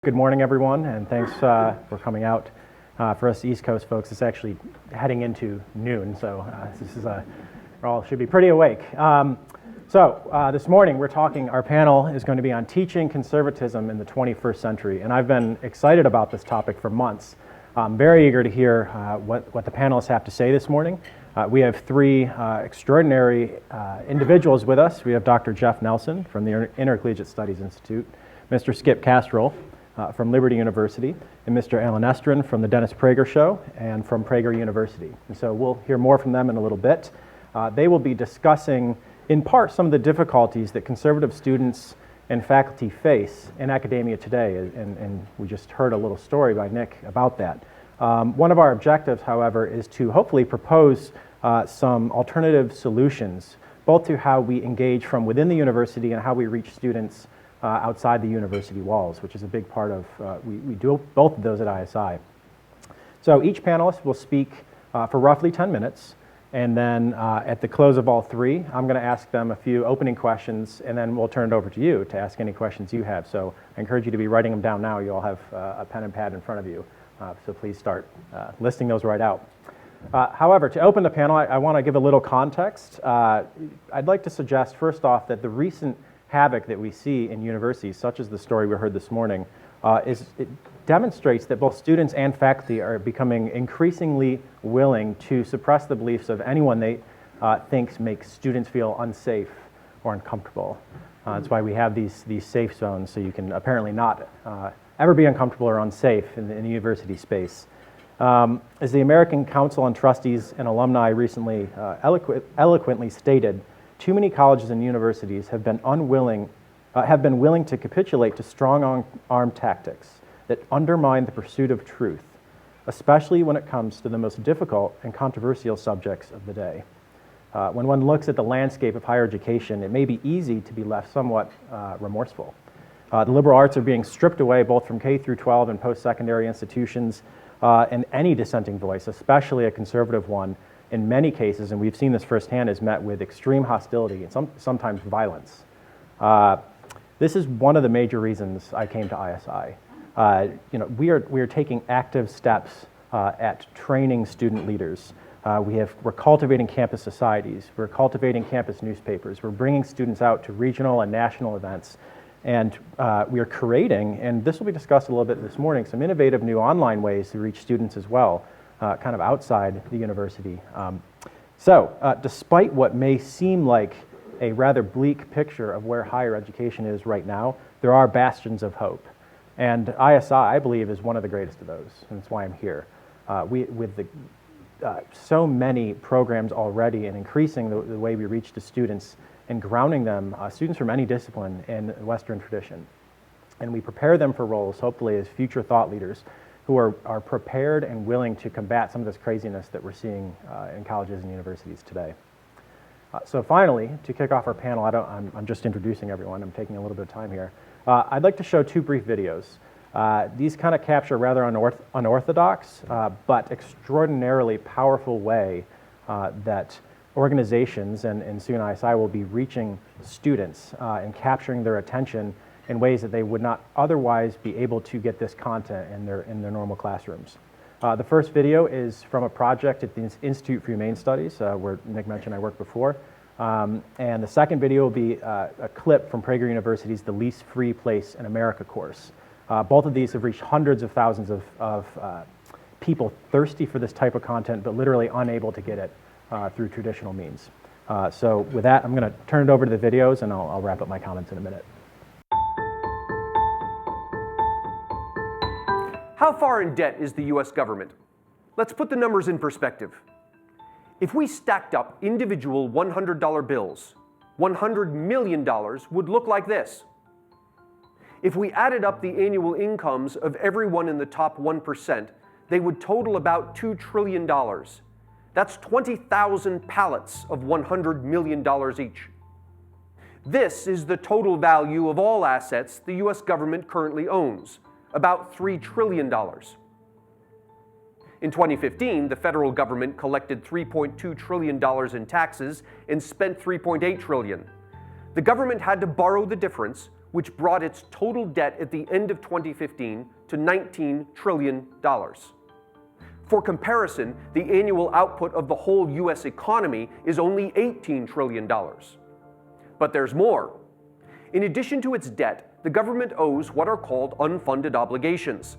Good morning, everyone, and thanks for coming out. For us East Coast folks, it's actually heading into noon, so this is we all should be pretty awake. This morning our panel is going to be on teaching conservatism in the 21st century, and I've been excited about this topic for months. I'm very eager to hear what the panelists have to say this morning. We have three extraordinary individuals with us. We have Dr. Jeff Nelson from the Intercollegiate Studies Institute, Mr. Skip Castrol from Liberty University, and Mr. Alan Estrin from the Dennis Prager Show and from Prager University. And so we'll hear more from them in a little bit. They will be discussing, in part, some of the difficulties that conservative students and faculty face in academia today, and we just heard a little story by Nick about that. One of our objectives, however, is to hopefully propose some alternative solutions, both to how we engage from within the university and how we reach students outside the university walls, which is a big part of, we do both of those at ISI. So each panelist will speak for roughly 10 minutes, and then at the close of all three, I'm going to ask them a few opening questions, and then we'll turn it over to you to ask any questions you have. So I encourage you to be writing them down now. You all have a pen and pad in front of you, so please start listing those right out. However, to open the panel, I want to give a little context. I'd like to suggest, first off, that the recent havoc that we see in universities, such as the story we heard this morning, it demonstrates that both students and faculty are becoming increasingly willing to suppress the beliefs of anyone they think makes students feel unsafe or uncomfortable. That's why we have these safe zones, so you can apparently not ever be uncomfortable or unsafe in the university space. As the American Council on Trustees and Alumni recently eloquently stated, too many colleges and universities have been willing to capitulate to strong-arm tactics that undermine the pursuit of truth, especially when it comes to the most difficult and controversial subjects of the day. When one looks at the landscape of higher education, it may be easy to be left somewhat remorseful. The liberal arts are being stripped away both from K through 12 and post-secondary institutions, and any dissenting voice, especially a conservative one, in many cases, and we've seen this firsthand, is met with extreme hostility and sometimes violence. This is one of the major reasons I came to ISI. We are taking active steps at training student leaders. We're cultivating campus societies. We're cultivating campus newspapers. We're bringing students out to regional and national events. And we are creating, and this will be discussed a little bit this morning, some innovative new online ways to reach students as well, kind of outside the university. Despite what may seem like a rather bleak picture of where higher education is right now, there are bastions of hope. And ISI, I believe, is one of the greatest of those, and that's why I'm here. With so many programs already and increasing the way we reach the students and grounding them, students from any discipline in Western tradition. And we prepare them for roles, hopefully, as future thought leaders who are prepared and willing to combat some of this craziness that we're seeing in colleges and universities today. So finally, to kick off our panel, I'm just introducing everyone. I'm taking a little bit of time here. I'd like to show two brief videos. These kind of capture a rather unorthodox but extraordinarily powerful way that organizations and soon ISI will be reaching students and capturing their attention in ways that they would not otherwise be able to get this content in their normal classrooms. The first video is from a project at the Institute for Humane Studies, where Nick mentioned I worked before. And the second video will be a clip from Prager University's The Least Free Place in America course. Both of these have reached hundreds of thousands of people thirsty for this type of content, but literally unable to get it through traditional means. So with that, I'm going to turn it over to the videos, and I'll wrap up my comments in a minute. How far in debt is the U.S. government? Let's put the numbers in perspective. If we stacked up individual $100 bills, $100 million would look like this. If we added up the annual incomes of everyone in the top 1%, they would total about $2 trillion. That's 20,000 pallets of $100 million each. This is the total value of all assets the U.S. government currently owns, about $3 trillion. In 2015, the federal government collected $3.2 trillion in taxes and spent $3.8 trillion. The government had to borrow the difference, which brought its total debt at the end of 2015 to $19 trillion. For comparison, the annual output of the whole US economy is only $18 trillion. But there's more. In addition to its debt, the government owes what are called unfunded obligations.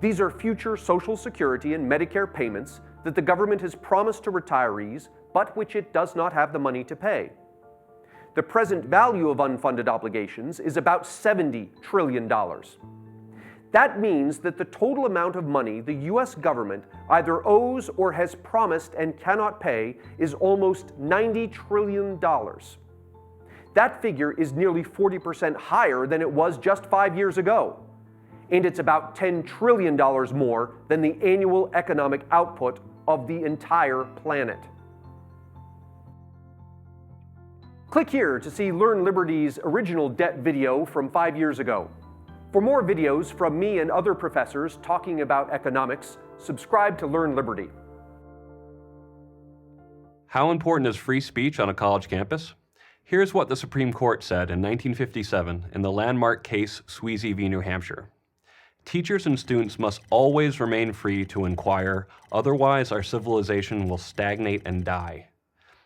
These are future Social Security and Medicare payments that the government has promised to retirees, but which it does not have the money to pay. The present value of unfunded obligations is about $70 trillion. That means that the total amount of money the US government either owes or has promised and cannot pay is almost $90 trillion. That figure is nearly 40% higher than it was just 5 years ago. And it's about $10 trillion more than the annual economic output of the entire planet. Click here to see Learn Liberty's original debt video from 5 years ago. For more videos from me and other professors talking about economics, subscribe to Learn Liberty. How important is free speech on a college campus? Here's what the Supreme Court said in 1957 in the landmark case Sweezy v. New Hampshire. Teachers and students must always remain free to inquire, otherwise our civilization will stagnate and die.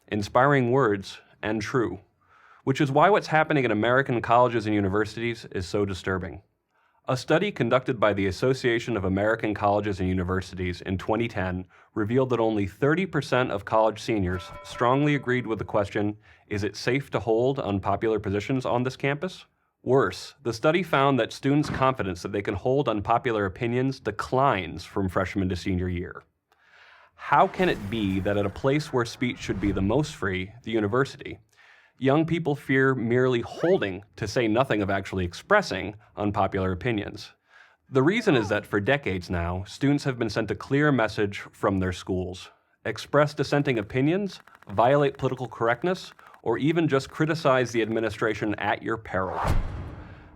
Inspiring words, and true, which is why what's happening in American colleges and universities is so disturbing. A study conducted by the Association of American Colleges and Universities in 2010 revealed that only 30% of college seniors strongly agreed with the question, is it safe to hold unpopular positions on this campus? Worse, the study found that students' confidence that they can hold unpopular opinions declines from freshman to senior year. How can it be that at a place where speech should be the most free, the university, young people fear merely holding, to say nothing of actually expressing, unpopular opinions? The reason is that for decades now, students have been sent a clear message from their schools. Express dissenting opinions, violate political correctness, or even just criticize the administration at your peril.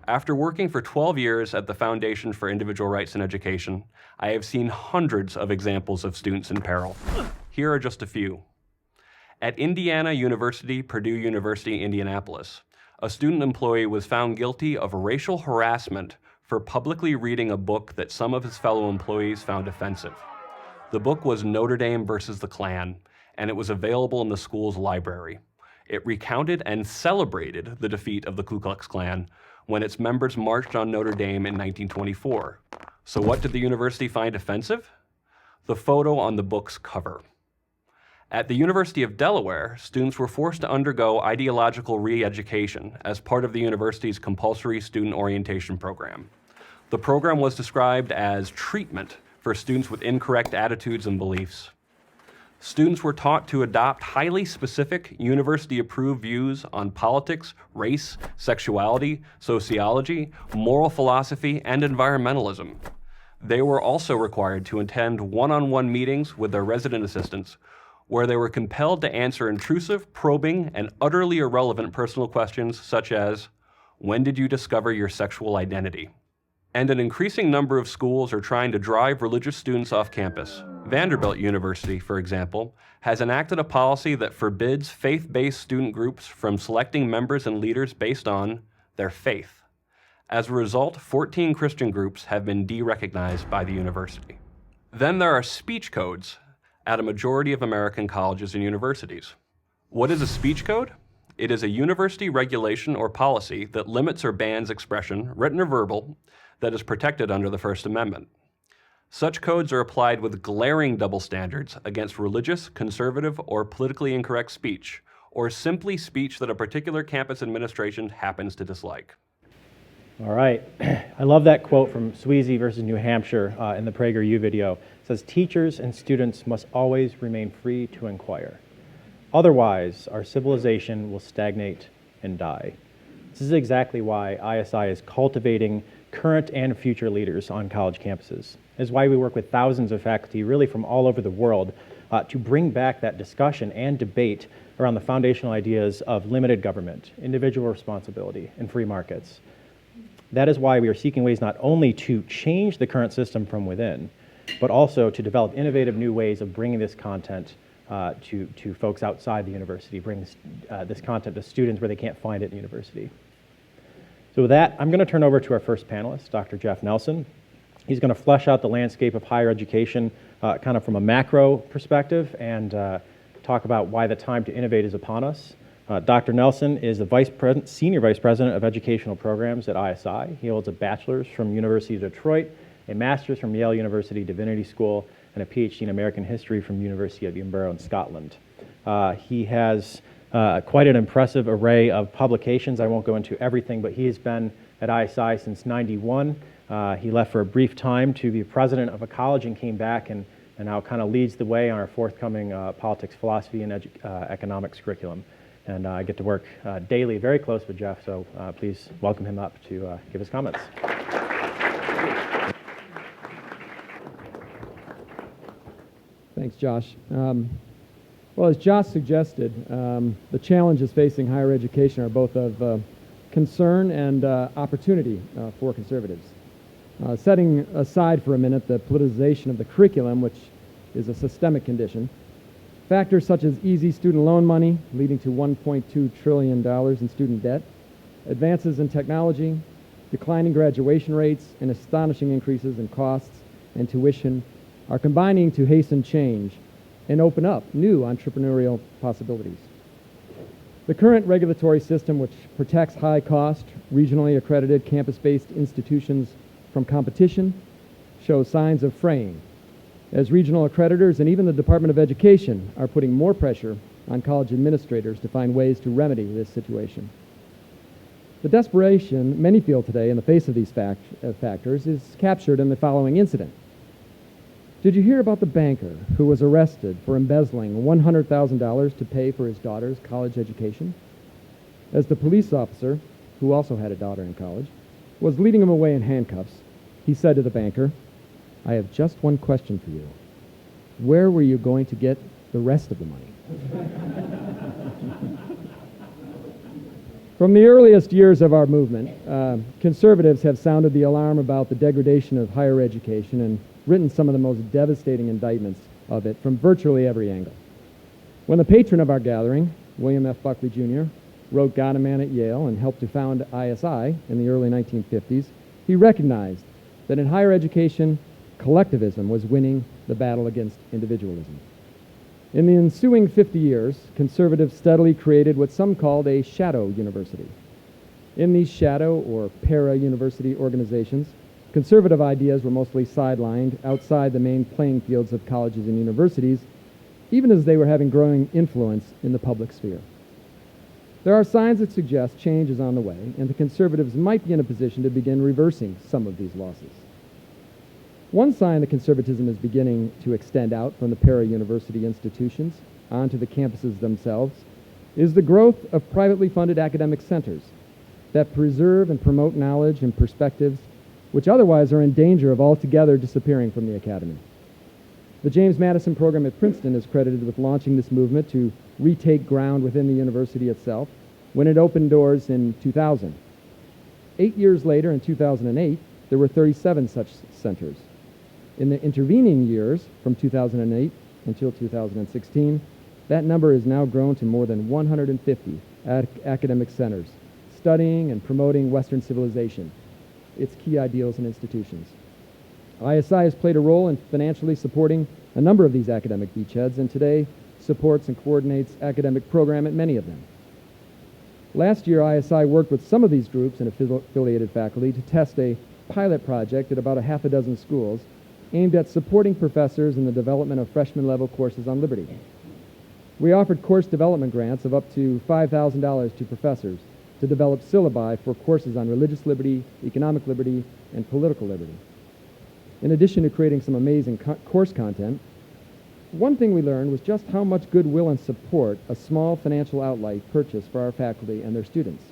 After working for 12 years at the Foundation for Individual Rights in Education, I have seen hundreds of examples of students in peril. Here are just a few. At Indiana University, Purdue University, Indianapolis, a student employee was found guilty of racial harassment for publicly reading a book that some of his fellow employees found offensive. The book was Notre Dame versus the Klan, and it was available in the school's library. It recounted and celebrated the defeat of the Ku Klux Klan when its members marched on Notre Dame in 1924. So what did the university find offensive? The photo on the book's cover. At the University of Delaware, students were forced to undergo ideological re-education as part of the university's compulsory student orientation program. The program was described as treatment for students with incorrect attitudes and beliefs. Students were taught to adopt highly specific, university-approved views on politics, race, sexuality, sociology, moral philosophy, and environmentalism. They were also required to attend one-on-one meetings with their resident assistants, where they were compelled to answer intrusive, probing, and utterly irrelevant personal questions such as, when did you discover your sexual identity? And an increasing number of schools are trying to drive religious students off campus. Vanderbilt University, for example, has enacted a policy that forbids faith-based student groups from selecting members and leaders based on their faith. As a result, 14 Christian groups have been de-recognized by the university. Then there are speech codes at a majority of American colleges and universities. What is a speech code? It is a university regulation or policy that limits or bans expression, written or verbal, that is protected under the First Amendment. Such codes are applied with glaring double standards against religious, conservative, or politically incorrect speech, or simply speech that a particular campus administration happens to dislike. All right. I love that quote from Sweezy versus New Hampshire in the PragerU video. It says, teachers and students must always remain free to inquire. Otherwise, our civilization will stagnate and die. This is exactly why ISI is cultivating current and future leaders on college campuses. This is why we work with thousands of faculty really from all over the world to bring back that discussion and debate around the foundational ideas of limited government, individual responsibility, and free markets. That is why we are seeking ways not only to change the current system from within, but also to develop innovative new ways of bringing this content to folks outside the university, bring this content to students where they can't find it in the university. So with that, I'm going to turn over to our first panelist, Dr. Jeff Nelson. He's going to flesh out the landscape of higher education kind of from a macro perspective and talk about why the time to innovate is upon us. Dr. Nelson is the Senior Vice President of Educational Programs at ISI. He holds a bachelor's from University of Detroit, a master's from Yale University Divinity School, and a PhD in American History from University of Edinburgh in Scotland. He has quite an impressive array of publications. I won't go into everything, but he has been at ISI since '91. He left for a brief time to be president of a college and came back and now kind of leads the way on our forthcoming politics, philosophy, and economics curriculum. And I get to work daily very close with Jeff, so please welcome him up to give his comments. Thanks, Josh. Well, as Josh suggested, the challenges facing higher education are both of concern and opportunity for conservatives. Setting aside for a minute the politicization of the curriculum, which is a systemic condition, factors such as easy student loan money, leading to $1.2 trillion in student debt, advances in technology, declining graduation rates, and astonishing increases in costs and tuition are combining to hasten change and open up new entrepreneurial possibilities. The current regulatory system, which protects high-cost, regionally accredited, campus-based institutions from competition, shows signs of fraying, as regional accreditors and even the Department of Education are putting more pressure on college administrators to find ways to remedy this situation. The desperation many feel today in the face of these factors is captured in the following incident. Did you hear about the banker who was arrested for embezzling $100,000 to pay for his daughter's college education? As the police officer, who also had a daughter in college, was leading him away in handcuffs, he said to the banker, "I have just one question for you. Where were you going to get the rest of the money?" From the earliest years of our movement, conservatives have sounded the alarm about the degradation of higher education and written some of the most devastating indictments of it from virtually every angle. When the patron of our gathering, William F. Buckley Jr., wrote God and Man at Yale and helped to found ISI in the early 1950s, he recognized that in higher education, collectivism was winning the battle against individualism. In the ensuing 50 years, conservatives steadily created what some called a shadow university. In these shadow or para-university organizations, conservative ideas were mostly sidelined outside the main playing fields of colleges and universities, even as they were having growing influence in the public sphere. There are signs that suggest change is on the way, and the conservatives might be in a position to begin reversing some of these losses. One sign that conservatism is beginning to extend out from the para-university institutions onto the campuses themselves is the growth of privately funded academic centers that preserve and promote knowledge and perspectives which otherwise are in danger of altogether disappearing from the academy. The James Madison program at Princeton is credited with launching this movement to retake ground within the university itself when it opened doors in 2000. 8 years later, in 2008, there were 37 such centers. In the intervening years, from 2008 until 2016, that number has now grown to more than 150 academic centers, studying and promoting Western civilization, its key ideals and institutions. ISI has played a role in financially supporting a number of these academic beachheads, and today supports and coordinates academic program at many of them. Last year, ISI worked with some of these groups and affiliated faculty to test a pilot project at about a half a dozen schools aimed at supporting professors in the development of freshman-level courses on liberty. We offered course development grants of up to $5,000 to professors to develop syllabi for courses on religious liberty, economic liberty, and political liberty. In addition to creating some amazing course content, one thing we learned was just how much goodwill and support a small financial outlay purchased for our faculty and their students.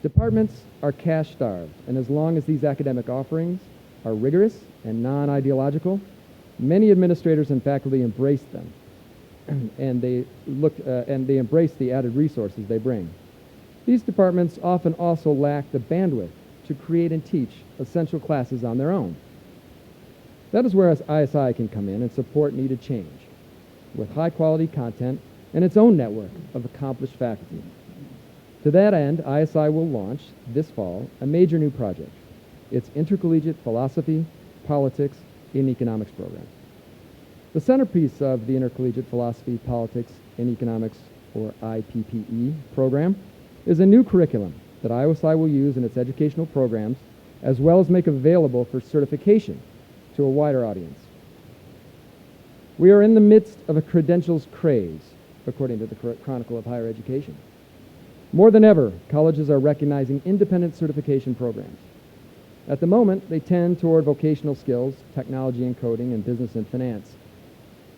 Departments are cash-starved, and as long as these academic offerings are rigorous and non-ideological, many administrators and faculty embrace them, and they embrace the added resources they bring. These departments often also lack the bandwidth to create and teach essential classes on their own. That is where ISI can come in and support needed change with high-quality content and its own network of accomplished faculty. To that end, ISI will launch this fall a major new project, its Intercollegiate Philosophy, Politics, and Economics program. The centerpiece of the Intercollegiate Philosophy, Politics, and Economics, or IPPE program, is a new curriculum that ISI will use in its educational programs, as well as make available for certification to a wider audience. We are in the midst of a credentials craze, according to the Chronicle of Higher Education. More than ever, colleges are recognizing independent certification programs. At the moment, they tend toward vocational skills, technology and coding, and business and finance.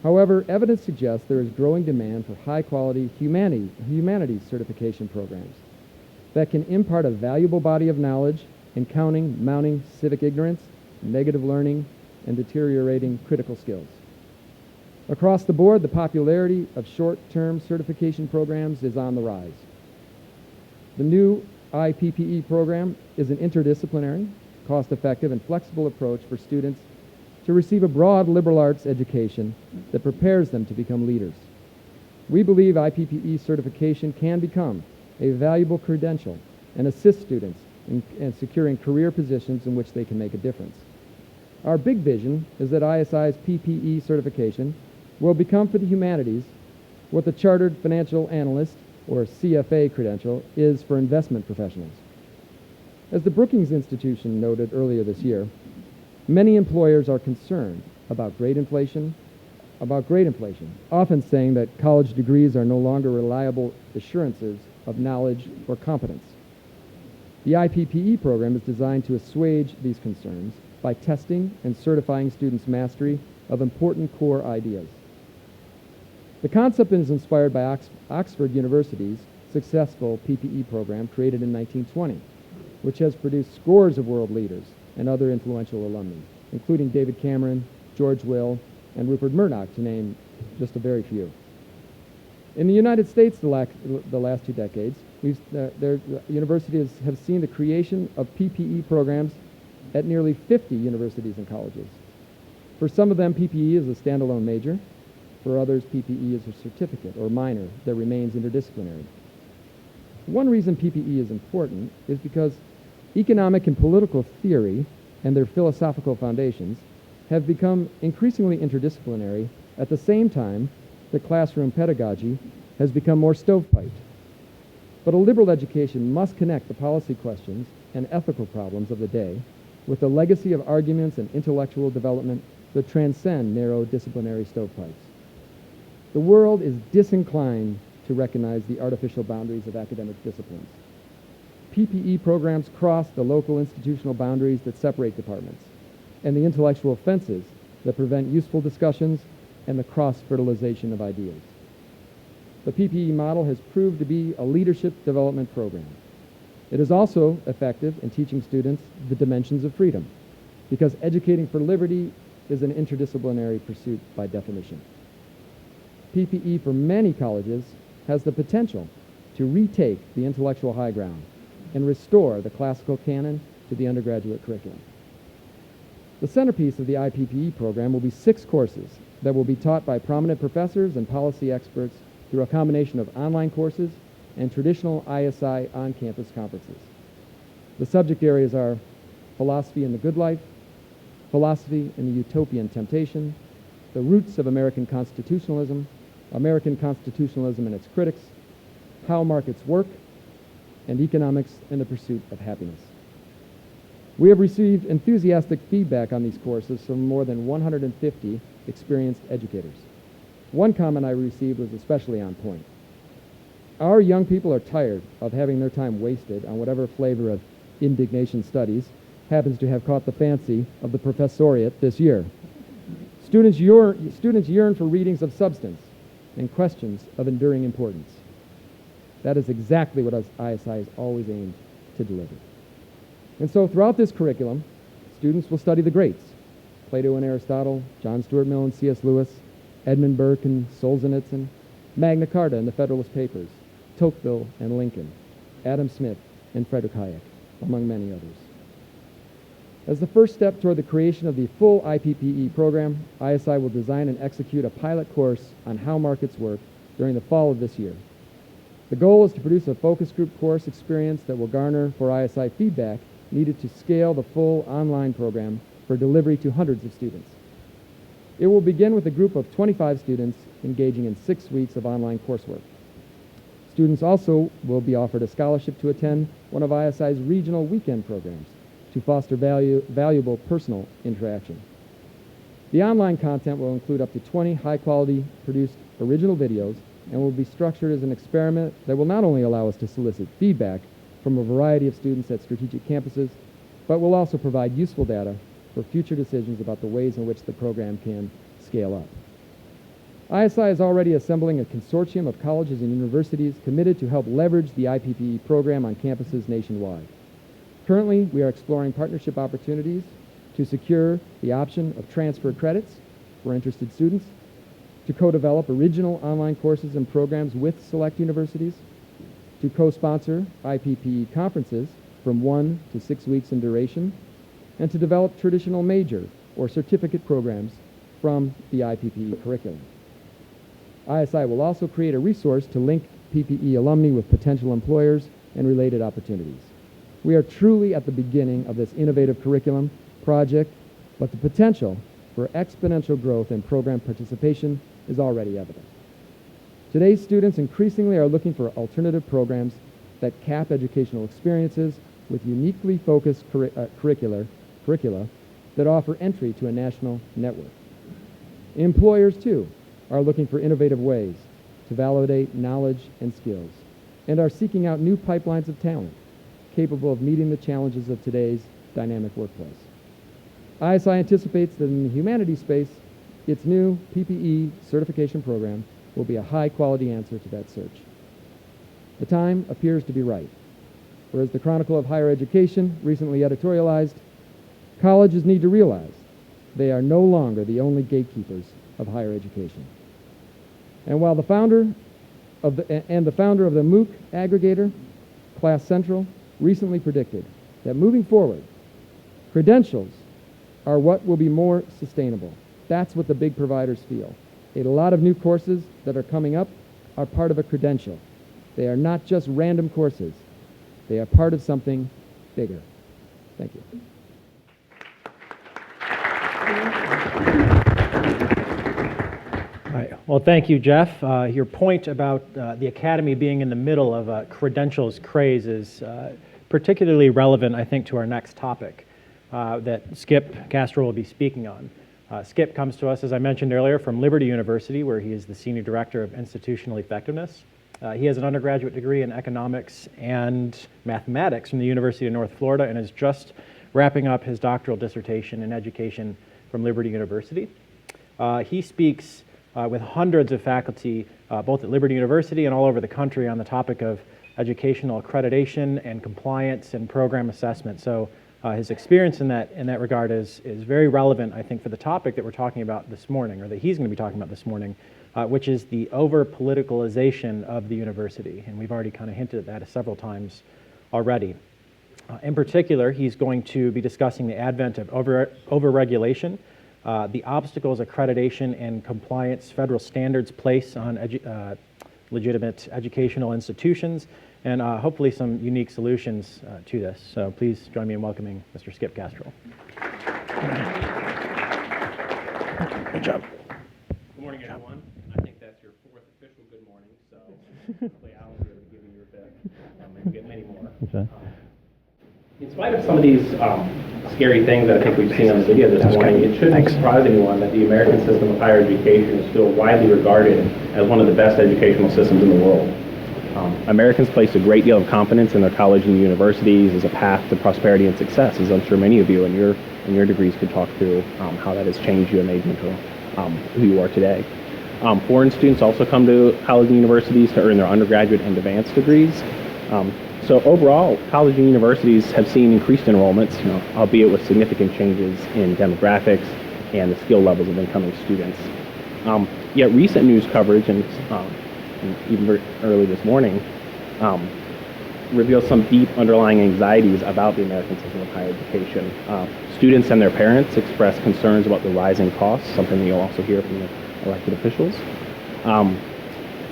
However, evidence suggests there is growing demand for high-quality humanities certification programs that can impart a valuable body of knowledge in counting, mounting civic ignorance, negative learning, and deteriorating critical skills. Across the board, the popularity of short-term certification programs is on the rise. The new IPPE program is an interdisciplinary, cost-effective, and flexible approach for students to receive a broad liberal arts education that prepares them to become leaders. We believe IPPE certification can become a valuable credential and assist students in securing career positions in which they can make a difference. Our big vision is that ISI's PPE certification will become for the humanities what the Chartered Financial Analyst, or CFA credential, is for investment professionals. As the Brookings Institution noted earlier this year, many employers are concerned about grade inflation, often saying that college degrees are no longer reliable assurances of knowledge or competence. The IPPE program is designed to assuage these concerns by testing and certifying students' mastery of important core ideas. The concept is inspired by Oxford University's successful PPE program created in 1920, which has produced scores of world leaders and other influential alumni, including David Cameron, George Will, and Rupert Murdoch, to name just a very few. In the United States, the last 2 decades, universities have seen the creation of PPE programs at nearly 50 universities and colleges. For some of them, PPE is a standalone major. For others, PPE is a certificate or minor that remains interdisciplinary. One reason PPE is important is because economic and political theory and their philosophical foundations have become increasingly interdisciplinary at the same time that classroom pedagogy has become more stovepiped. But a liberal education must connect the policy questions and ethical problems of the day with the legacy of arguments and intellectual development that transcend narrow disciplinary stovepipes. The world is disinclined to recognize the artificial boundaries of academic disciplines. PPE programs cross the local institutional boundaries that separate departments and the intellectual fences that prevent useful discussions and the cross-fertilization of ideas. The PPE model has proved to be a leadership development program. It is also effective in teaching students the dimensions of freedom, because educating for liberty is an interdisciplinary pursuit by definition. PPE for many colleges has the potential to retake the intellectual high ground and restore the classical canon to the undergraduate curriculum. The centerpiece of the IPPE program will be 6 courses that will be taught by prominent professors and policy experts through a combination of online courses and traditional ISI on-campus conferences. The subject areas are philosophy in the good life, philosophy in the utopian temptation, the roots of American constitutionalism and its critics, how markets work, and economics in the pursuit of happiness. We have received enthusiastic feedback on these courses from more than 150 experienced educators. One comment I received was especially on point. Our young people are tired of having their time wasted on whatever flavor of indignation studies happens to have caught the fancy of the professoriate this year. Students yearn for readings of substance and questions of enduring importance. That is exactly what ISI has always aimed to deliver. And so throughout this curriculum, students will study the greats: Plato and Aristotle, John Stuart Mill and C.S. Lewis, Edmund Burke and Solzhenitsyn, Magna Carta and the Federalist Papers, Tocqueville and Lincoln, Adam Smith and Friedrich Hayek, among many others. As the first step toward the creation of the full IPPE program, ISI will design and execute a pilot course on how markets work during the fall of this year. The goal is to produce a focus group course experience that will garner for ISI feedback needed to scale the full online program for delivery to hundreds of students. It will begin with a group of 25 students engaging in 6 weeks of online coursework. Students also will be offered a scholarship to attend one of ISI's regional weekend programs to foster valuable personal interaction. The online content will include up to 20 high-quality produced original videos and will be structured as an experiment that will not only allow us to solicit feedback from a variety of students at strategic campuses, but will also provide useful data for future decisions about the ways in which the program can scale up. ISI is already assembling a consortium of colleges and universities committed to help leverage the IPPE program on campuses nationwide. Currently, we are exploring partnership opportunities to secure the option of transfer credits for interested students, to co-develop original online courses and programs with select universities, to co-sponsor IPPE conferences from 1 to 6 weeks in duration, and to develop traditional major or certificate programs from the IPPE curriculum. ISI will also create a resource to link PPE alumni with potential employers and related opportunities. We are truly at the beginning of this innovative curriculum project, but the potential for exponential growth in program participation is already evident. Today's students increasingly are looking for alternative programs that cap educational experiences with uniquely focused curricula that offer entry to a national network. Employers, too, are looking for innovative ways to validate knowledge and skills and are seeking out new pipelines of talent capable of meeting the challenges of today's dynamic workplace. ISI anticipates that in the humanities space, its new PPE certification program will be a high-quality answer to that search. The time appears to be right. Whereas the Chronicle of Higher Education recently editorialized, colleges need to realize they are no longer the only gatekeepers of higher education. And while the founder of the MOOC aggregator, Class Central, recently predicted that moving forward, credentials are what will be more sustainable. That's what the big providers feel. A lot of new courses that are coming up are part of a credential. They are not just random courses. They are part of something bigger. Thank you. All right. Well, thank you, Jeff. Your point about the Academy being in the middle of a credentials craze is particularly relevant, I think, to our next topic that Skip Castro will be speaking on. Skip comes to us, as I mentioned earlier, from Liberty University, where he is the Senior Director of Institutional Effectiveness. He has an undergraduate degree in economics and mathematics from the University of North Florida and is just wrapping up his doctoral dissertation in education from Liberty University. He speaks with hundreds of faculty, both at Liberty University and all over the country, on the topic of educational accreditation and compliance and program assessment. So his experience in that regard is very relevant, I think, for the topic that we're talking about this morning, or that he's going to be talking about this morning, which is the over-politicalization of the university. And we've already kind of hinted at that several times already. In particular, he's going to be discussing the advent of over-regulation, the obstacles accreditation and compliance federal standards place on legitimate educational institutions, and hopefully some unique solutions to this. So please join me in welcoming Mr. Skip Castro. Good job. Good morning, everyone. I think that's your fourth official good morning, so hopefully Alan's here to give you your fifth, and get many more. Okay. In spite of some of these scary things that I think we've seen on the video this morning, it shouldn't surprise anyone that the American system of higher education is still widely regarded as one of the best educational systems in the world. Americans place a great deal of confidence in their college and universities as a path to prosperity and success, as I'm sure many of you in your degrees could talk through how that has changed you and made you into who you are today. Foreign students also come to college and universities to earn their undergraduate and advanced degrees. So overall, college and universities have seen increased enrollments, albeit with significant changes in demographics and the skill levels of incoming students. Yet recent news coverage, and even early this morning, reveals some deep underlying anxieties about the American system of higher education. Students and their parents express concerns about the rising costs, something that you'll also hear from the elected officials.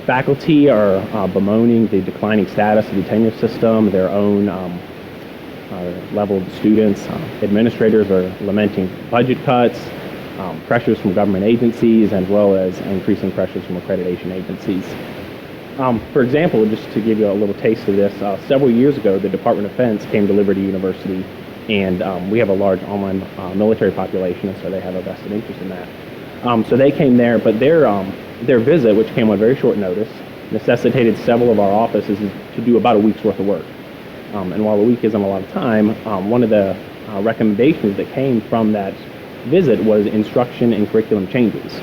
Faculty are bemoaning the declining status of the tenure system, their own level of students. Administrators are lamenting budget cuts, pressures from government agencies, as well as increasing pressures from accreditation agencies. For example, just to give you a little taste of this, several years ago, the Department of Defense came to Liberty University, and we have a large online military population, and so they have a vested interest in that. So they came there, but their visit, which came on very short notice, necessitated several of our offices to do about a week's worth of work. And while a week isn't a lot of time, one of the recommendations that came from that visit was instruction and curriculum changes.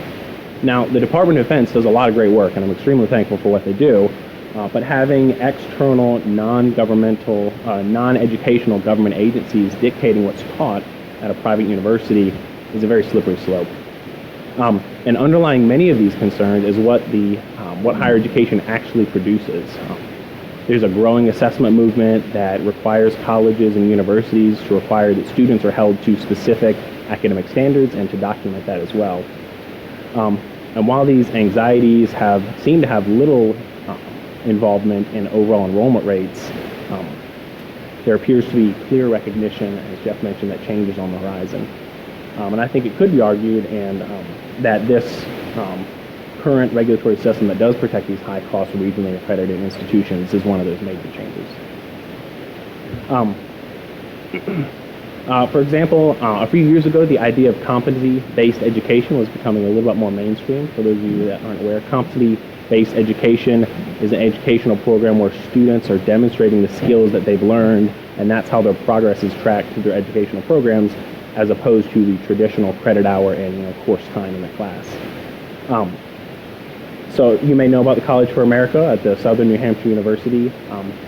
Now, the Department of Defense does a lot of great work, and I'm extremely thankful for what they do, but having external, non-governmental, non-educational government agencies dictating what's taught at a private university is a very slippery slope. And underlying many of these concerns is what higher education actually produces. There's a growing assessment movement that requires colleges and universities to require that students are held to specific academic standards and to document that as well. And while these anxieties seem to have little involvement in overall enrollment rates, there appears to be clear recognition, as Jeff mentioned, that change is on the horizon. And I think it could be argued that this current regulatory system that does protect these high-cost regionally accredited institutions is one of those major changes. For example, a few years ago, the idea of competency-based education was becoming a little bit more mainstream. For those of you that aren't aware, competency-based education is an educational program where students are demonstrating the skills that they've learned, and that's how their progress is tracked through their educational programs, as opposed to the traditional credit hour and course time in the class. So you may know about the College for America at the Southern New Hampshire University.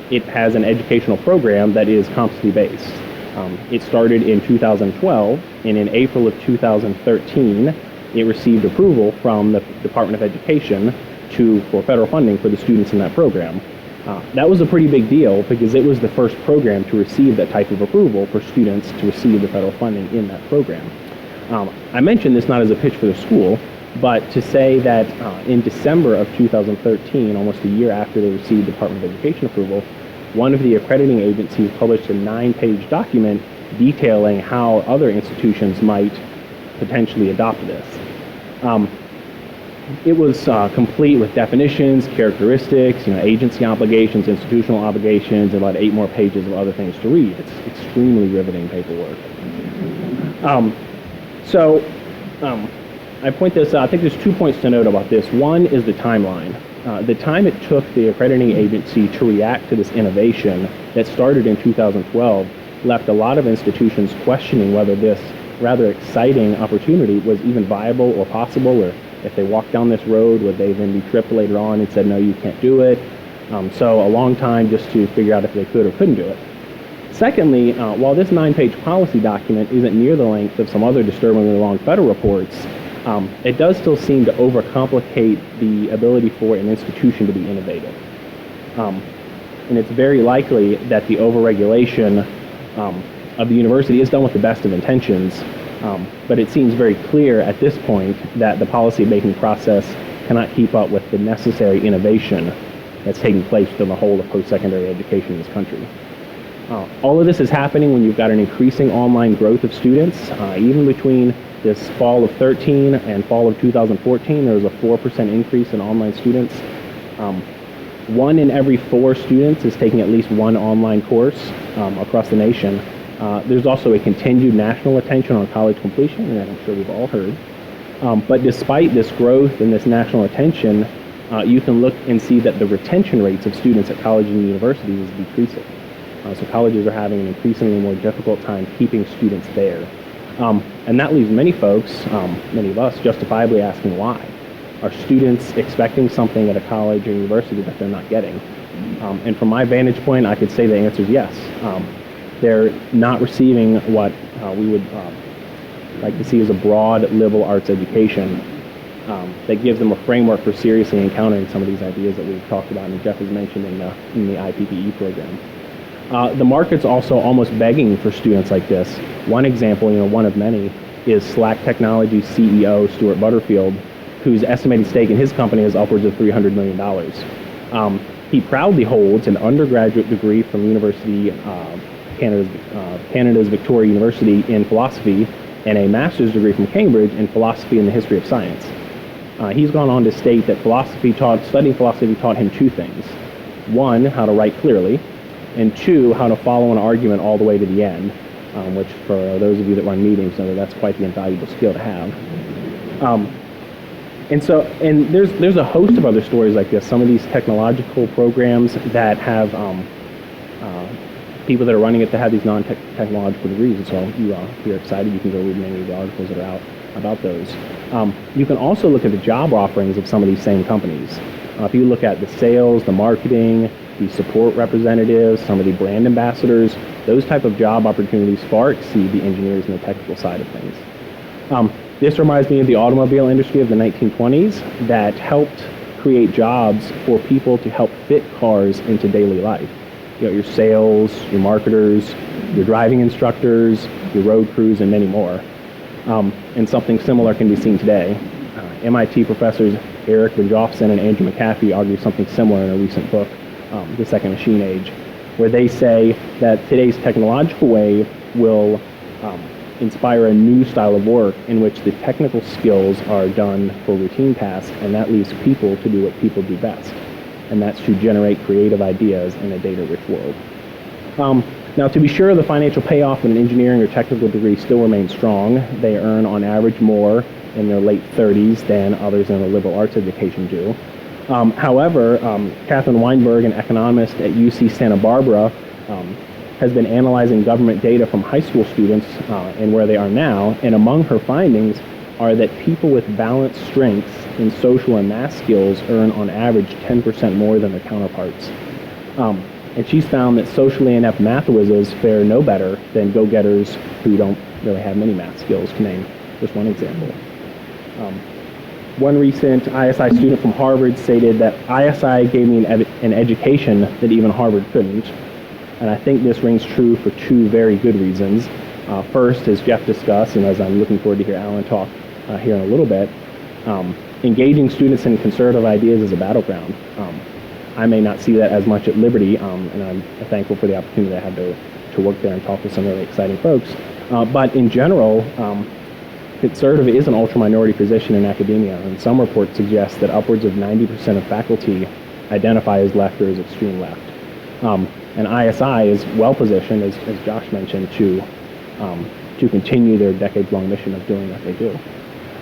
It has an educational program that is competency-based. It started in 2012, and in April of 2013, it received approval from the Department of Education for federal funding for the students in that program. That was a pretty big deal because it was the first program to receive that type of approval for students to receive the federal funding in that program. I mentioned this not as a pitch for the school, but to say that in December of 2013, almost a year after they received Department of Education approval, one of the accrediting agencies published a 9-page document detailing how other institutions might potentially adopt this. It was complete with definitions, characteristics, agency obligations, institutional obligations, and about 8 more pages of other things to read. It's extremely riveting paperwork. I point this out. I think there's 2 points to note about this. One is the timeline. The time it took the accrediting agency to react to this innovation that started in 2012 left a lot of institutions questioning whether this rather exciting opportunity was even viable or possible, or if they walked down this road, would they then be tripped later on and said, no, you can't do it. So a long time just to figure out if they could or couldn't do it. Secondly, while this 9-page policy document isn't near the length of some other disturbingly long federal reports, it does still seem to overcomplicate the ability for an institution to be innovative. And it's very likely that the overregulation of the university is done with the best of intentions, but it seems very clear at this point that the policy-making process cannot keep up with the necessary innovation that's taking place within the whole of post-secondary education in this country. All of this is happening when you've got an increasing online growth of students. Even between this fall of 13 and fall of 2014, there was a 4% increase in online students. 1 in every 4 students is taking at least one online course across the nation. There's also a continued national attention on college completion, and I'm sure we've all heard. But despite this growth and this national attention, you can look and see that the retention rates of students at colleges and universities is decreasing. So colleges are having an increasingly more difficult time keeping students there. And that leaves many folks, many of us, justifiably asking why. Are students expecting something at a college or university that they're not getting? And from my vantage point, I could say the answer is yes. They're not receiving what we would like to see as a broad liberal arts education that gives them a framework for seriously encountering some of these ideas that we've talked about and Jeff has mentioned in the IPPE program. The market's also almost begging for students like this. One example, one of many, is Slack Technologies CEO Stuart Butterfield, whose estimated stake in his company is upwards of $300 million. He proudly holds an undergraduate degree from Canada's Victoria University in philosophy and a master's degree from Cambridge in philosophy and the history of science. He's gone on to state that studying philosophy taught him two things. One, how to write clearly, and two, how to follow an argument all the way to the end, which for those of you that run meetings know that that's quite the invaluable skill to have. And there's a host of other stories like this. Some of these technological programs that have people that are running it that have these non-technological degrees. And so if you're excited, you can go read many of the articles that are out about those. You can also look at the job offerings of some of these same companies. If you look at the sales, the marketing, the support representatives, some of the brand ambassadors, those type of job opportunities far exceed the engineers and the technical side of things. This reminds me of the automobile industry of the 1920s that helped create jobs for people to help fit cars into daily life. You know, your sales, your marketers, your driving instructors, your road crews, and many more. And something similar can be seen today. MIT professors Eric Benjofson and Andrew McAfee argue something similar in a recent book, The Second Machine Age, where they say that today's technological wave will inspire a new style of work in which the technical skills are done for routine tasks, and that leaves people to do what people do best, and that's to generate creative ideas in a data-rich world. Now, to be sure, the financial payoff in an engineering or technical degree still remains strong. They earn, on average, more in their late 30s than others in a liberal arts education do. However, Catherine Weinberg, an economist at UC Santa Barbara, has been analyzing government data from high school students and where they are now, and among her findings are that people with balanced strengths in social and math skills earn on average 10% more than their counterparts. And she's found that socially inept math-whizzes fare no better than go-getters who don't really have many math skills, to name just one example. One recent ISI student from Harvard stated that ISI gave me an education that even Harvard couldn't. And I think this rings true for two very good reasons. First, as Jeff discussed, and as I'm looking forward to hear Alan talk here in a little bit, engaging students in conservative ideas is a battleground. I may not see that as much at Liberty, and I'm thankful for the opportunity I had to work there and talk with some really exciting folks. But in general, conservative is an ultra-minority position in academia, and some reports suggest that upwards of 90% of faculty identify as left or as extreme left. And ISI is well positioned, as Josh mentioned, to continue their decades-long mission of doing what they do.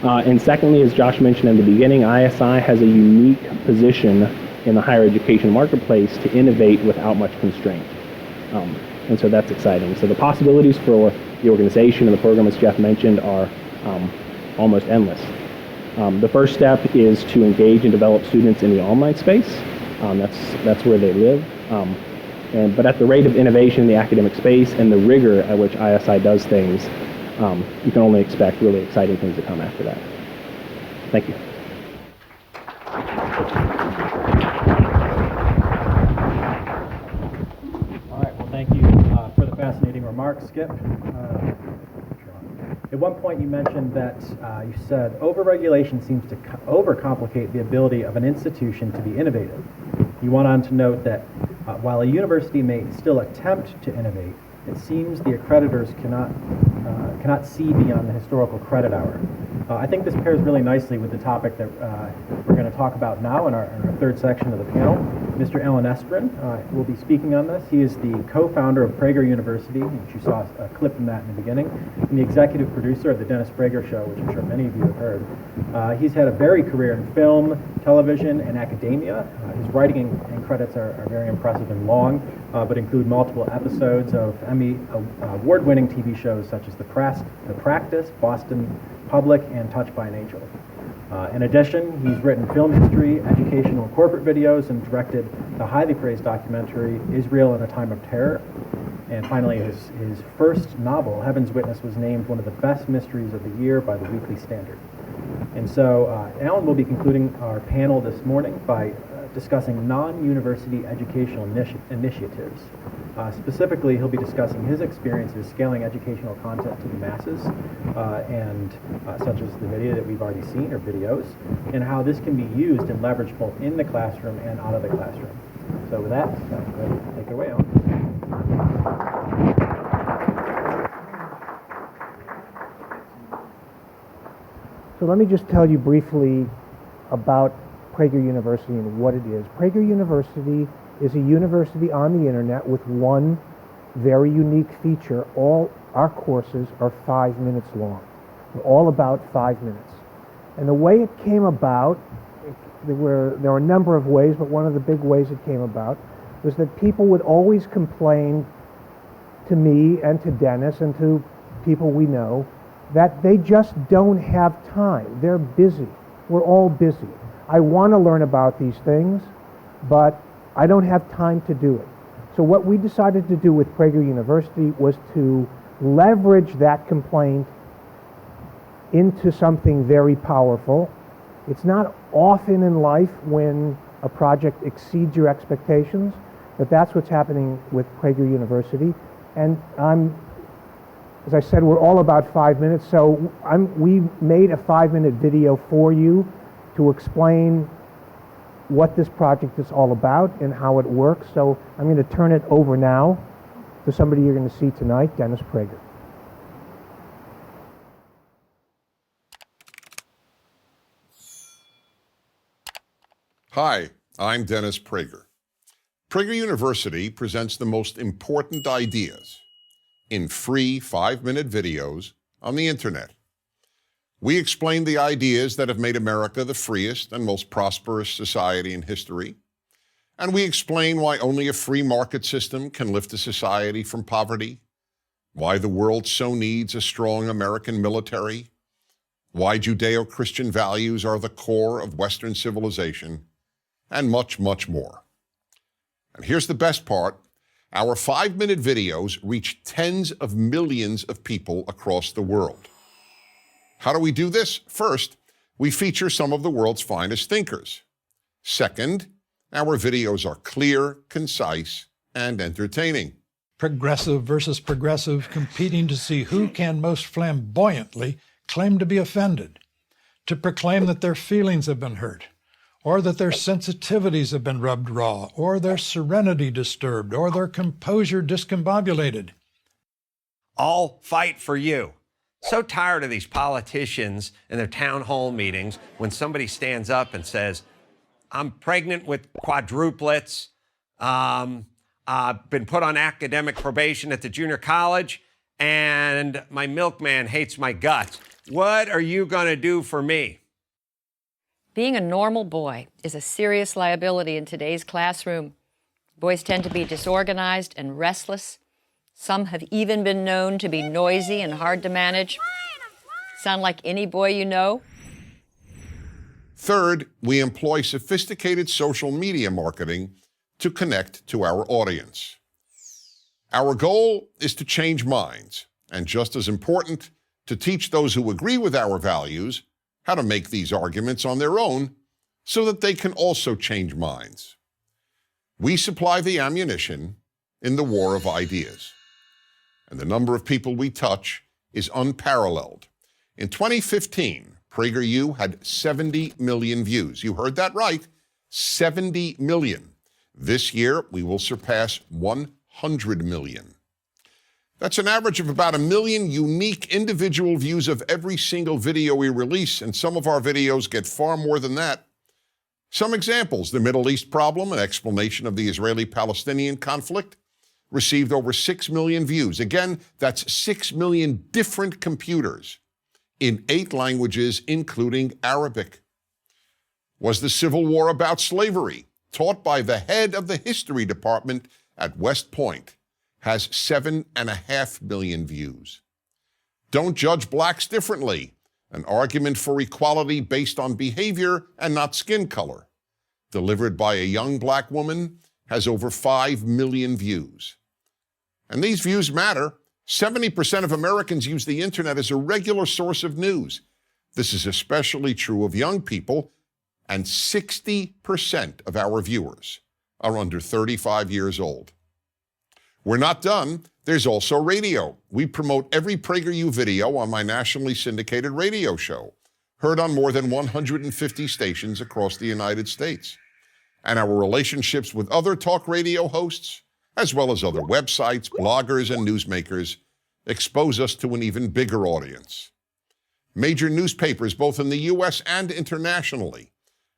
And secondly, as Josh mentioned in the beginning, ISI has a unique position in the higher education marketplace to innovate without much constraint. And so that's exciting. So the possibilities for the organization and the program, as Jeff mentioned, are almost endless. The first step is to engage and develop students in the online space. That's where they live. But at the rate of innovation in the academic space and the rigor at which ISI does things, you can only expect really exciting things to come after that. Thank you. All right, well, thank you for the fascinating remarks, Skip. At one point you mentioned that you said overregulation seems to overcomplicate the ability of an institution to be innovative. You went on to note that while a university may still attempt to innovate, it seems the accreditors cannot see beyond the historical credit hour. I think this pairs really nicely with the topic that we're going to talk about now in our third section of the panel. Mr. Alan Estrin will be speaking on this. He is the co-founder of Prager University, which you saw a clip from that in the beginning, and the executive producer of the Dennis Prager Show, which I'm sure many of you have heard. He's had a varied career in film, television, and academia. His writing and credits are very impressive and long, but include multiple episodes of Emmy award-winning TV shows such as The Practice, Boston Public, and Touched by an Angel. In addition, he's written film history, educational and corporate videos, and directed the highly praised documentary Israel in a Time of Terror. And finally, his first novel, Heaven's Witness, was named one of the best mysteries of the year by the Weekly Standard. And so Alan will be concluding our panel this morning by discussing non-university educational initiatives. Specifically, he'll be discussing his experiences scaling educational content to the masses, such as the video that we've already seen, or videos, and how this can be used and leveraged both in the classroom and out of the classroom. So with that, take it away, Alan. So let me just tell you briefly about Prager University and what it is. Prager University is a university on the internet with one very unique feature. All our courses are 5 minutes long. They're all about 5 minutes. And the way it came about, there were a number of ways, but one of the big ways it came about was that people would always complain to me and to Dennis and to people we know that they just don't have time. They're busy. We're all busy. I want to learn about these things, but I don't have time to do it. So what we decided to do with Prager University was to leverage that complaint into something very powerful. It's not often in life when a project exceeds your expectations, but that's what's happening with Prager University. And as I said, we're all about 5 minutes, so we made a 5-minute video for you to explain what this project is all about and how it works. So I'm going to turn it over now to somebody you're going to see tonight, Dennis Prager. Hi, I'm Dennis Prager. Prager University presents the most important ideas in free 5-minute videos on the internet. We explain the ideas that have made America the freest and most prosperous society in history. And we explain why only a free market system can lift a society from poverty, why the world so needs a strong American military, why Judeo-Christian values are the core of Western civilization, and much, much more. And here's the best part. Our 5-minute videos reach tens of millions of people across the world. How do we do this? First, we feature some of the world's finest thinkers. Second, our videos are clear, concise, and entertaining. Progressive versus progressive, competing to see who can most flamboyantly claim to be offended, to proclaim that their feelings have been hurt, or that their sensitivities have been rubbed raw, or their serenity disturbed, or their composure discombobulated. All fight for you. So tired of these politicians and their town hall meetings when somebody stands up and says, I'm pregnant with quadruplets, I've been put on academic probation at the junior college, and my milkman hates my guts. What are you going to do for me? Being a normal boy is a serious liability in today's classroom. Boys tend to be disorganized and restless. Some have even been known to be noisy and hard to manage. Sound like any boy you know? Third, we employ sophisticated social media marketing to connect to our audience. Our goal is to change minds, and just as important, to teach those who agree with our values how to make these arguments on their own so that they can also change minds. We supply the ammunition in the war of ideas, and the number of people we touch is unparalleled. In 2015, PragerU had 70 million views. You heard that right, 70 million. This year, we will surpass 100 million. That's an average of about 1 million unique individual views of every single video we release, and some of our videos get far more than that. Some examples: the Middle East problem, an explanation of the Israeli-Palestinian conflict, received over 6 million views. Again, that's 6 million different computers in 8 languages, including Arabic. Was the Civil War about slavery, taught by the head of the history department at West Point, has 7.5 million views. Don't judge blacks differently, an argument for equality based on behavior and not skin color, delivered by a young black woman, has over 5 million views. And these views matter. 70% of Americans use the internet as a regular source of news. This is especially true of young people, and 60% of our viewers are under 35 years old. We're not done. There's also radio. We promote every PragerU video on my nationally syndicated radio show, heard on more than 150 stations across the United States. And our relationships with other talk radio hosts, as well as other websites, bloggers, and newsmakers, expose us to an even bigger audience. Major newspapers, both in the U.S. and internationally,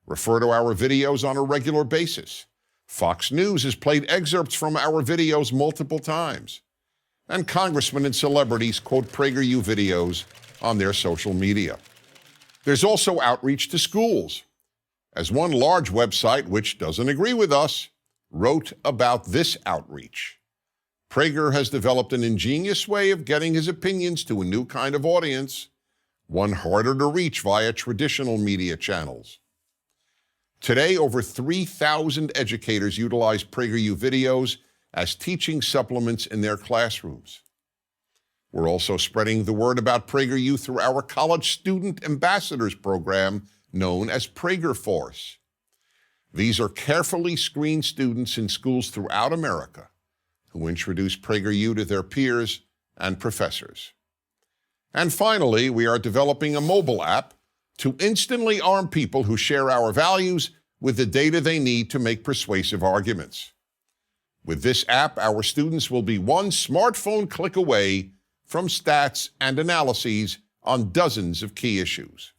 refer to our videos on a regular basis. Fox News has played excerpts from our videos multiple times. And congressmen and celebrities quote PragerU videos on their social media. There's also outreach to schools. As one large website, which doesn't agree with us, wrote about this outreach. Prager has developed an ingenious way of getting his opinions to a new kind of audience, one harder to reach via traditional media channels. Today, over 3,000 educators utilize PragerU videos as teaching supplements in their classrooms. We're also spreading the word about PragerU through our College Student Ambassadors program known as Prager Force. These are carefully screened students in schools throughout America who introduce PragerU to their peers and professors. And finally, we are developing a mobile app to instantly arm people who share our values with the data they need to make persuasive arguments. With this app, our students will be one smartphone click away from stats and analyses on dozens of key issues.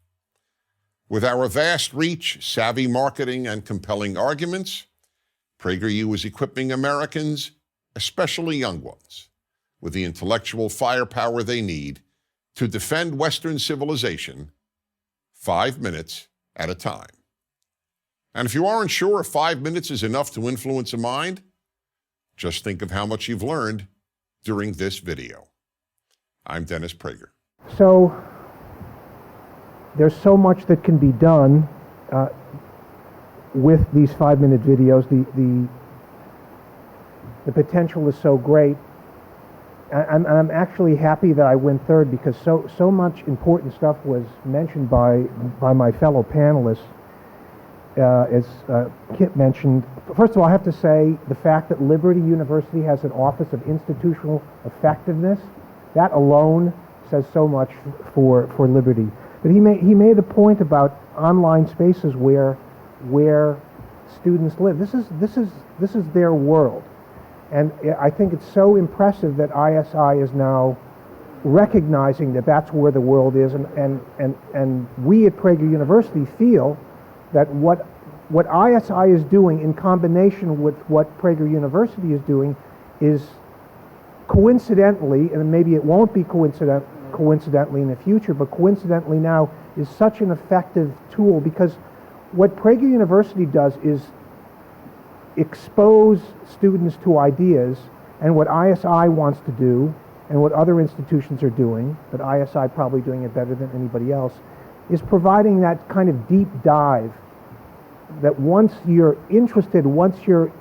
With our vast reach, savvy marketing, and compelling arguments, PragerU is equipping Americans, especially young ones, with the intellectual firepower they need to defend Western civilization 5 minutes at a time. And if you aren't sure if 5 minutes is enough to influence a mind, just think of how much you've learned during this video. I'm Dennis Prager. So there's so much that can be done with these 5-minute videos. The potential is so great. And I'm actually happy that I went third because so much important stuff was mentioned by my fellow panelists. As Kit mentioned, first of all, I have to say the fact that Liberty University has an Office of Institutional Effectiveness, that alone says so much for Liberty. But he made a point about online spaces where students live. This is their world. And I think it's so impressive that ISI is now recognizing that that's where the world is, and we at Prager University feel that what ISI is doing in combination with what Prager University is doing is coincidentally, and maybe it won't be coincidentally in the future, but coincidentally now is such an effective tool, because what Prager University does is expose students to ideas, and what ISI wants to do, and what other institutions are doing, but ISI probably doing it better than anybody else, is providing that kind of deep dive that once you're interested, once you're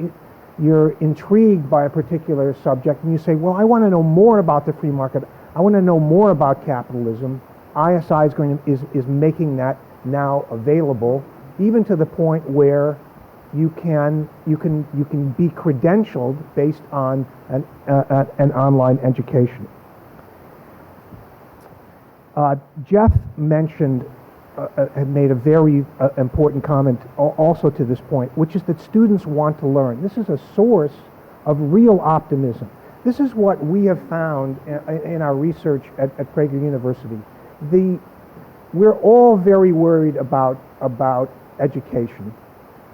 intrigued by a particular subject, and you say, well, I want to know more about the free market, I want to know more about capitalism, ISI is making that now available, even to the point where you can be credentialed based on an online education. Jeff mentioned, had made a very important comment also to this point, which is that students want to learn. This is a source of real optimism. This is what we have found in our research at Prager University. We're all very worried about education.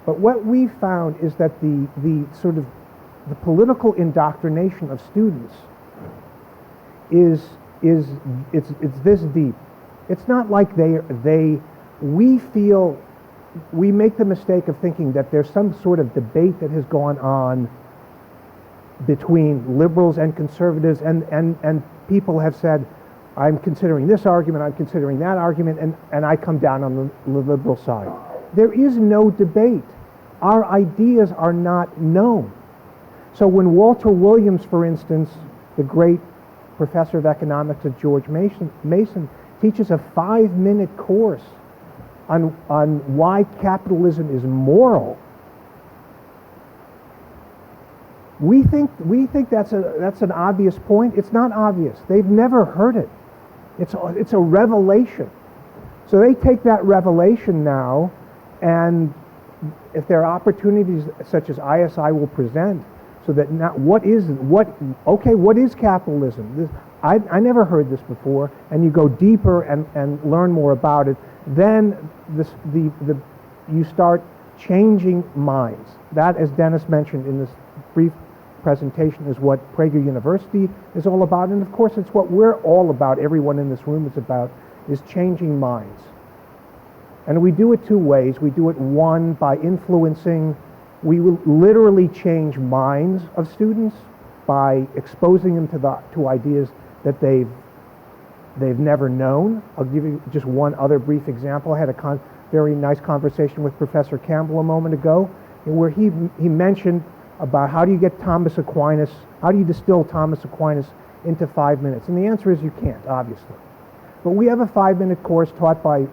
But what we found is that the sort of the political indoctrination of students is this deep. It's not like we make the mistake of thinking that there's some sort of debate that has gone on between liberals and conservatives, and people have said, I'm considering this argument, I'm considering that argument, and I come down on the liberal side. There is no debate. Our ideas are not known. So when Walter Williams, for instance, the great professor of economics at George Mason teaches a 5-minute course on why capitalism is moral, we think that's an obvious point. It's not obvious. They've never heard it. It's a revelation. So they take that revelation now, and if there are opportunities such as ISI will present, so that now what is capitalism? I never heard this before, and you go deeper and learn more about it, then you start changing minds. That, as Dennis mentioned in this brief presentation, is what Prager University is all about, and of course it's what we're all about, everyone in this room is about, is changing minds. And we do it two ways. We do it, one, by influencing. We will literally change minds of students by exposing them to ideas that they've never known. I'll give you just one other brief example. I had a very nice conversation with Professor Campbell a moment ago, where he mentioned about how do you get Thomas Aquinas, how do you distill Thomas Aquinas into 5 minutes? And the answer is you can't, obviously. But we have a 5-minute course taught by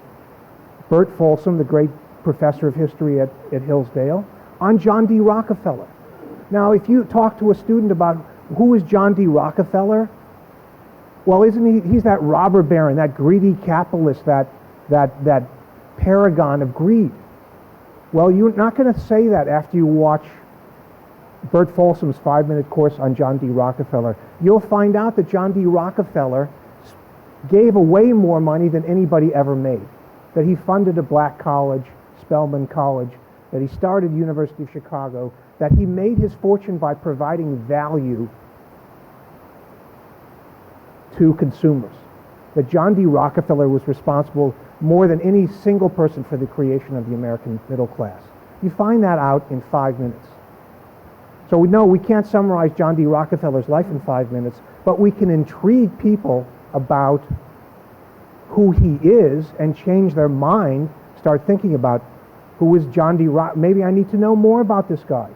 Bert Folsom, the great professor of history at Hillsdale, on John D. Rockefeller. Now, if you talk to a student about who is John D. Rockefeller, well, he's that robber baron, that greedy capitalist, that paragon of greed. Well, you're not going to say that after you watch Bert Folsom's 5-minute course on John D. Rockefeller. You'll find out that John D. Rockefeller gave away more money than anybody ever made, that he funded a black college, Spelman College, that he started University of Chicago, that he made his fortune by providing value to consumers, that John D. Rockefeller was responsible more than any single person for the creation of the American middle class. You find that out in 5 minutes. So we can't summarize John D. Rockefeller's life in 5 minutes, but we can intrigue people about who he is and change their mind, start thinking about who is John D. Rockefeller. Maybe I need to know more about this guy.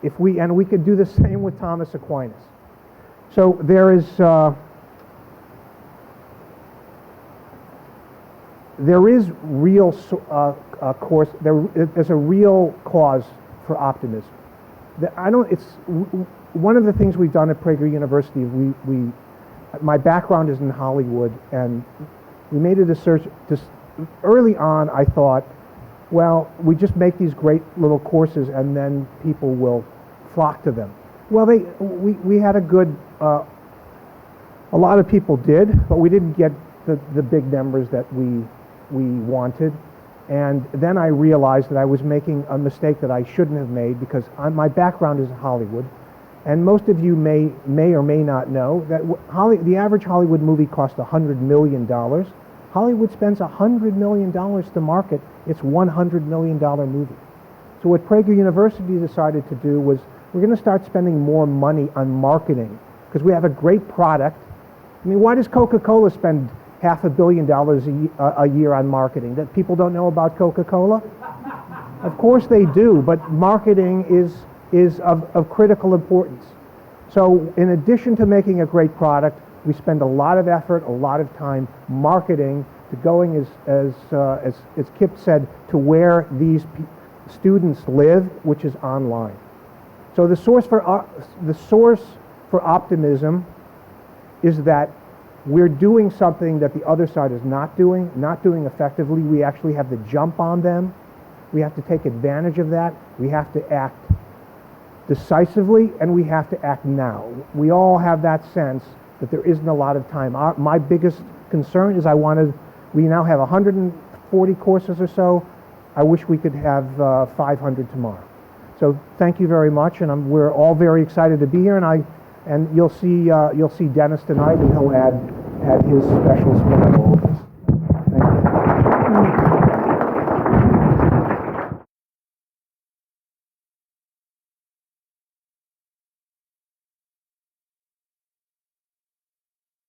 And we could do the same with Thomas Aquinas. So there is real there's a real cause for optimism. One of the things we've done at Prager University, my background is in Hollywood, and we made a research. Early on, I thought, well, we just make these great little courses, and then people will flock to them. Well, we had a lot of people did, but we didn't get the big numbers that we wanted. And then I realized that I was making a mistake that I shouldn't have made, because my background is in Hollywood. And most of you may or may not know that the average Hollywood movie costs $100 million. Hollywood spends $100 million to market its $100 million movie. So what Prager University decided to do was, we're going to start spending more money on marketing, because we have a great product. I mean, why does Coca-Cola spend $500 million a year on marketing? That people don't know about Coca-Cola? Of course they do, but marketing is of critical importance. So in addition to making a great product, we spend a lot of effort, a lot of time marketing, to going, as Kip said, to where these students live, which is online. So the source for optimism is that we're doing something that the other side is not doing effectively. We actually have the jump on them. We have to take advantage of that. We have to act decisively, and we have to act now. We all have that sense that there isn't a lot of time. My biggest concern is we now have 140 courses or so. I wish we could have 500 tomorrow. So thank you very much, and we're all very excited to be here. And you'll see Dennis tonight, and he'll add his special spin on all of this. Thank you.